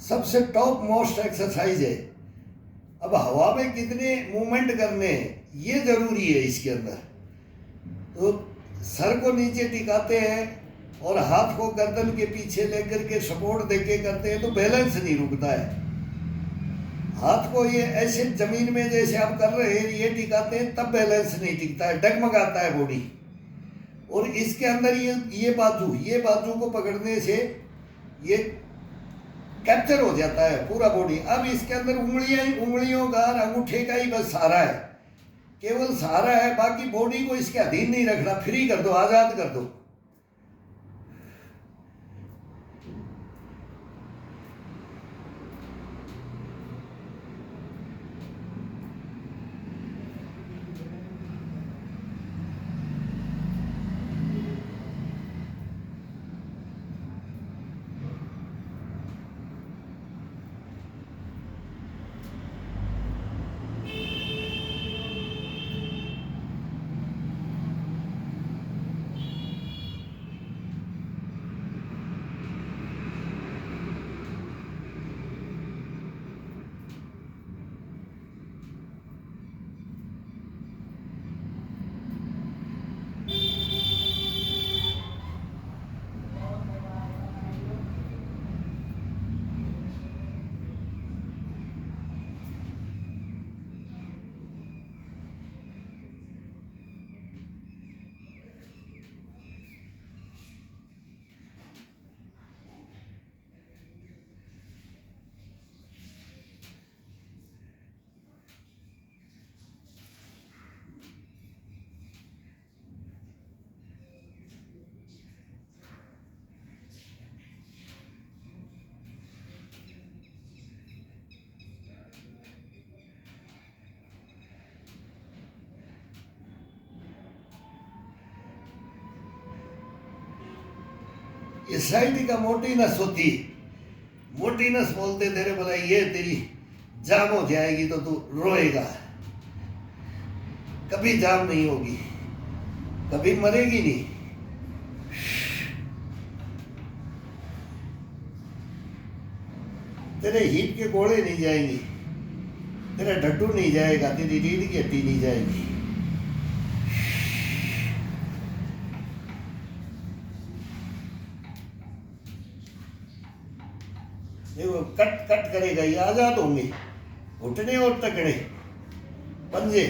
सबसे top most exercise है। अब हवा में कितने मूवमेंट करने हैं ये जरूरी है इसके अंदर। तो सर को नीचे टिकाते हैं और हाथ को गर्दन के पीछे लेकर के सपोर्ट देके करते हैं तो बैलेंस नहीं रुकता है। हाथ को ये ऐसे जमीन में जैसे आप कर रहे हैं ये टिकाते हैं तब बैलेंस नहीं टिकता है, डगमगाता है बॉडी। और इसके अंदर ये बाजू को पकड़ने से ये कैप्चर हो जाता है पूरा बॉडी। अब इसके अंदर उंगलियों का अंगूठे का ही बस सहारा है, केवल सहारा है, बाकी बॉडी को इसके अधीन नहीं रखना, फ्री कर दो, आजाद कर दो। ये साइड का मोटी नस होती है, मोटी नस बोलते तेरे बोला ये तेरी जाम हो जाएगी तो तू रोएगा, कभी जाम नहीं होगी, कभी मरेगी नहीं। तेरे हिप के गोले नहीं जाएंगे, तेरा ढड्डू नहीं जाएगा, तेरी रीढ़ की हड्डी नहीं जाएगी। देखो कट कट करेगा, ये आजाद होंगे, घुटने और तकड़े पंजे।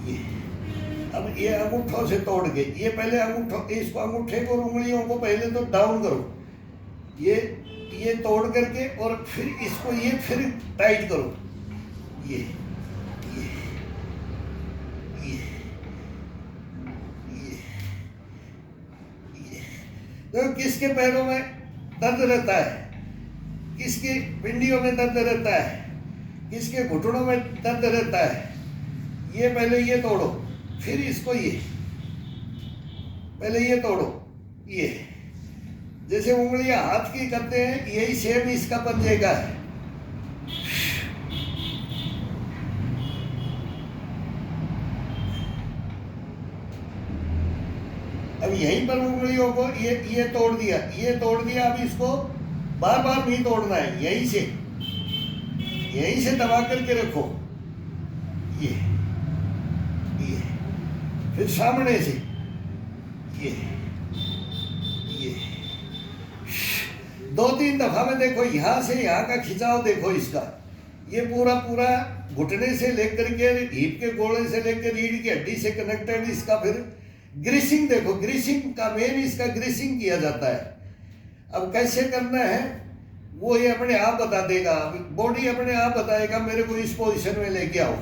ये अब ये अंगूठों से तोड़ के, ये पहले इसको अंगूठे को उंगलियों को पहले तो डाउन करो, ये तोड़ करके और फिर इसको ये फिर टाइट करो, ये ये ये ये ये देखो किसके पैरों में दर्द रहता है, किसकी पिंडियों में दर्द रहता है, किसके घुटनों में दर्द रहता है। ये पहले ये तोड़ो, फिर इसको ये पहले ये तोड़ो, ये जैसे उंगलियां हाथ की करते हैं यही सेम इसका पंजे का है। अब यहीं पर उंगलियों को ये तोड़ दिया, अब इसको बार बार नहीं तोड़ना है, यहीं से दबा करके रखो, ये फिर सामने से ये 2-3 दफा में देखो, यहां से यहां का खिंचाव देखो इसका, ये पूरा घुटने से लेकर के हिप के गोले से लेकर रीढ़ की हड्डी से कनेक्टेड इसका फिर ग्रीसिंग देखो, ग्रीसिंग का मेन इसका ग्रीसिंग किया जाता है। अब कैसे करना है वो ये अपने आप बता देगा, बॉडी अपने आप बताएगा मेरे को इस पोजीशन में लेके आओ।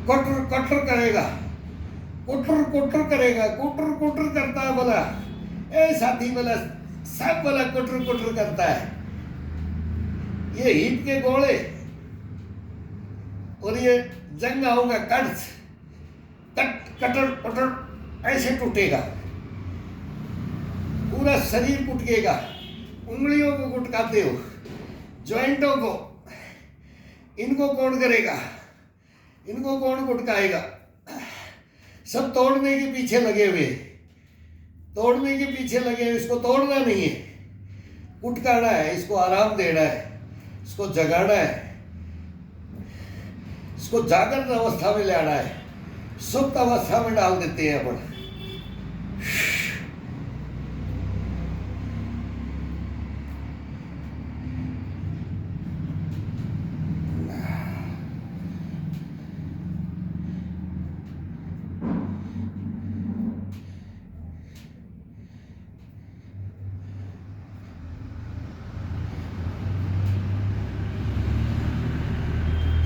कटर कटर करेगा, कुटर कुटर करेगा, कुटर कुटर करता है बोला, ए साथी बोला, सब बोला कुटर कुटर करता है। ये हीट के गोले और ये जंगा होगा कर्ज, कट कटर कटर ऐसे टूटेगा, पूरा शरीर कुटकेगा। उंगलियों को कुटकाते हो, जॉइंटों को, इनको कौन करेगा, इनको कौन कुटकाएगा? सब तोड़ने के पीछे लगे हुए, तोड़ने के पीछे लगे हुए। इसको तोड़ना नहीं है, कुटकाना है, इसको आराम देना है, इसको जगाना है, इसको जागृत अवस्था में लाना है। सुप्त अवस्था में डाल देते हैं अपन।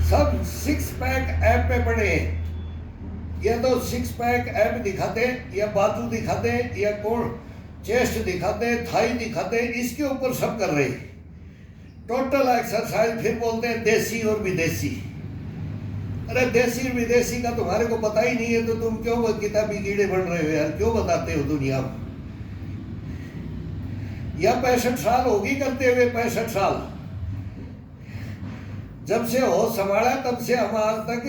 सब सिक्स पैक ऐप पे पड़े हैं। या तो सिक्स पैक ऐप दिखाते, या बाजू दिखाते, या कोण चेस्ट दिखाते, थाई दिखाते, इसके ऊपर सब कर रहे। Total exercise. फिर बोलते हैं देसी और विदेशी। अरे देसी और विदेशी का तुम्हारे को पता ही नहीं है तो तुम क्यों किताबी कीड़े बन रहे हो यार? क्यों बताते हो दुनिया को? या 65 साल होगी करते हुए, 65 साल जब से होश संभाला तब से हम आज तक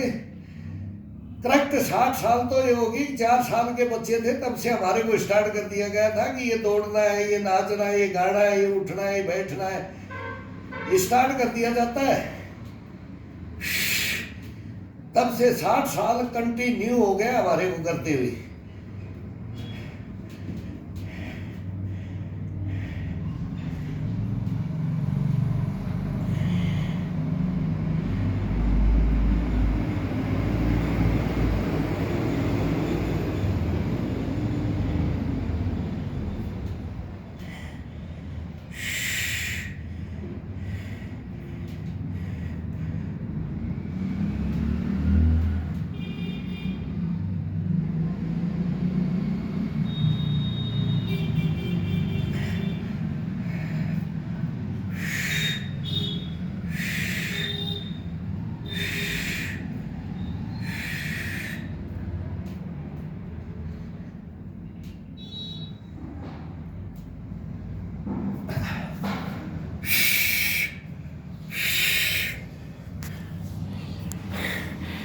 करेक्ट 60 साल तो ये होगी। 4 साल के बच्चे थे तब से हमारे को स्टार्ट कर दिया गया था कि ये दौड़ना है, ये नाचना है, ये गाना है, ये उठना है, ये बैठना है, ये स्टार्ट कर दिया जाता है। तब से 60 साल कंटिन्यू हो गया हमारे को करते हुए।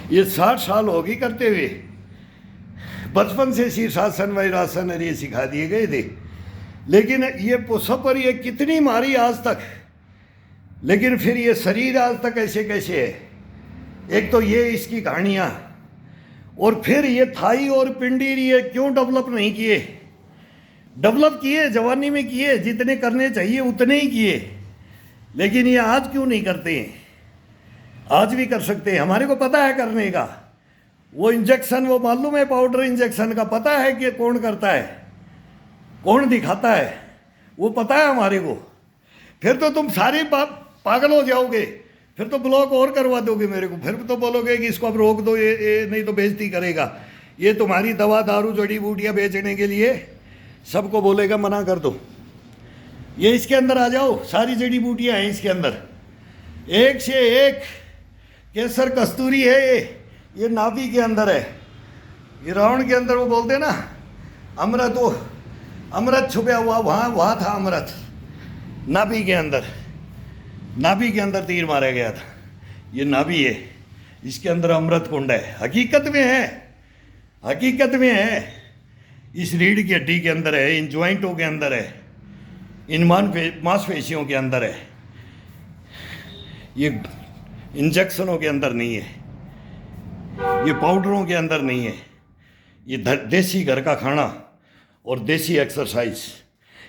ये 60 साल होगी करते हुए। बचपन से शीर्षासन वज्रासन ये सिखा दिए गए थे, लेकिन ये पुशअप पर ये कितनी मारी आज तक, लेकिन फिर ये शरीर आज तक ऐसे कैसे है? एक तो ये इसकी कहानियाँ, और फिर ये थाई और पिंडी ये क्यों डेवलप नहीं किए? डेवलप किए, जवानी में किए, जितने करने चाहिए उतने ही किए, लेकिन ये आज क्यों नहीं करते हैं? आज भी कर सकते हैं, हमारे को पता है करने का। वो इंजेक्शन, वो मालूम है पाउडर इंजेक्शन का, पता है कि कौन करता है, कौन दिखाता है, वो पता है हमारे को। फिर तो तुम सारे पागल हो जाओगे, फिर तो ब्लॉक और करवा दोगे मेरे को, फिर तो बोलोगे कि इसको अब रोक दो, ये नहीं तो बेइज्जती करेगा। ये तुम्हारी दवा दारू जड़ी बूटियाँ बेचने के लिए सबको बोलेगा मना कर दो। ये इसके अंदर आ जाओ, सारी जड़ी बूटियाँ हैं इसके अंदर, एक से एक। केसर कस्तूरी है ये नाभि के अंदर है, ये रावण के अंदर वो बोलते हैं ना अमृत, वो अमृत छुपा हुआ वहाँ था अमृत, नाभि के अंदर। नाभि के अंदर तीर मारा गया था, ये नाभि है, इसके अंदर अमृत कुंड है। हकीकत में है, हकीकत में है, इस रीढ़ की हड्डी के अंदर है, इन ज्वाइंटों के अंदर है, इन मांसपेशियों के अंदर है। ये इंजेक्शनों के अंदर नहीं है, ये पाउडरों के अंदर नहीं है। ये देसी घर का खाना और देसी एक्सरसाइज,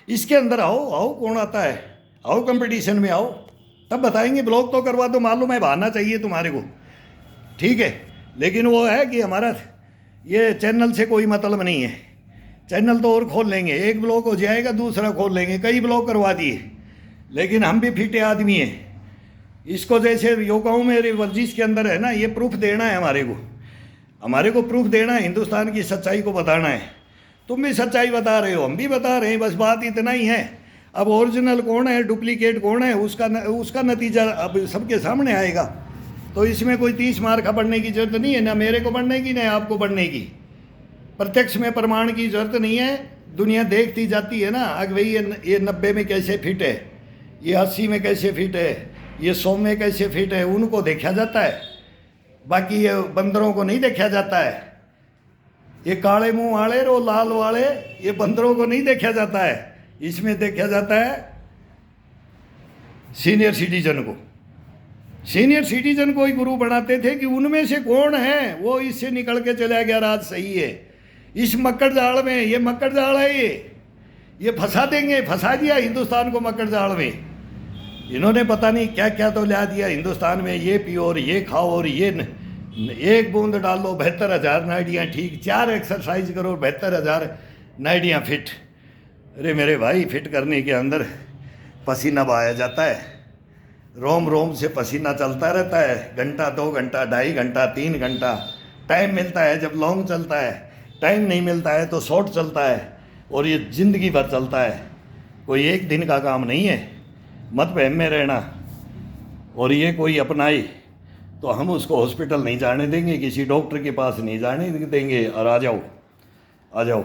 इसके अंदर आओ। आओ, कौन आता है? आओ कंपटीशन में आओ, तब बताएंगे। ब्लॉग तो करवा दो, मालूम है बहाना चाहिए तुम्हारे को, ठीक है, लेकिन वो है कि हमारा ये चैनल से कोई मतलब नहीं है। चैनल तो और खोल लेंगे, एक ब्लॉग हो जाएगा दूसरा खोल लेंगे, कई ब्लॉग करवा दिए, लेकिन हम भी फिटे आदमी हैं। इसको जैसे योगाओं में वर्जिश के अंदर है ना, ये प्रूफ देना है हमारे को। हमारे को प्रूफ देना है, हिंदुस्तान की सच्चाई को बताना है। तुम भी सच्चाई बता रहे हो, हम भी बता रहे हैं, बस बात इतना ही है। अब ओरिजिनल कौन है, डुप्लीकेट कौन है, उसका नतीजा अब सबके सामने आएगा। तो इसमें कोई 30 मार का बढ़ने की जरूरत नहीं है, ना मेरे को बढ़ने की, ना आपको बढ़ने की। प्रत्यक्ष में प्रमाण की जरूरत नहीं है, दुनिया देखती जाती है ना। अगर भाई ये 90 में कैसे फिट है, ये 80 में कैसे फिट है, ये 100 में कैसे फिट है, उनको देखा जाता है। बाकी ये बंदरों को नहीं देखा जाता है। ये काले मुंह वाले और लाल वाले, ये बंदरों को नहीं देखा जाता है। इसमें देखा जाता है सीनियर सिटीजन को। सीनियर सिटीजन को ही गुरु बनाते थे कि उनमें से कौन है वो इससे निकल के चला गया, राज सही है। इस मक्कड़ जाल में, ये मक्कड़ जाल है, ये फंसा देंगे, फंसा दिया हिंदुस्तान को मक्कड़ जाल में। इन्होंने पता नहीं क्या क्या तो ला दिया हिंदुस्तान में, ये पियो और ये खाओ और ये एक बूंद डालो 72,000 नाड़ियाँ ठीक, 4 एक्सरसाइज करो 72,000 नाड़ियाँ फिट। अरे मेरे भाई, फिट करने के अंदर पसीना बहाया जाता है, रोम रोम से पसीना चलता रहता है। घंटा, 2 घंटा, 2.5 घंटा, 3 घंटा टाइम मिलता है जब लॉन्ग चलता है, टाइम नहीं मिलता है तो शॉर्ट चलता है। और ये ज़िंदगी भर चलता है, कोई एक दिन का काम नहीं है। मत बहम में रहना। और ये कोई अपनाए तो हम उसको हॉस्पिटल नहीं जाने देंगे, किसी डॉक्टर के पास नहीं जाने देंगे। और आ जाओ, आ जाओ।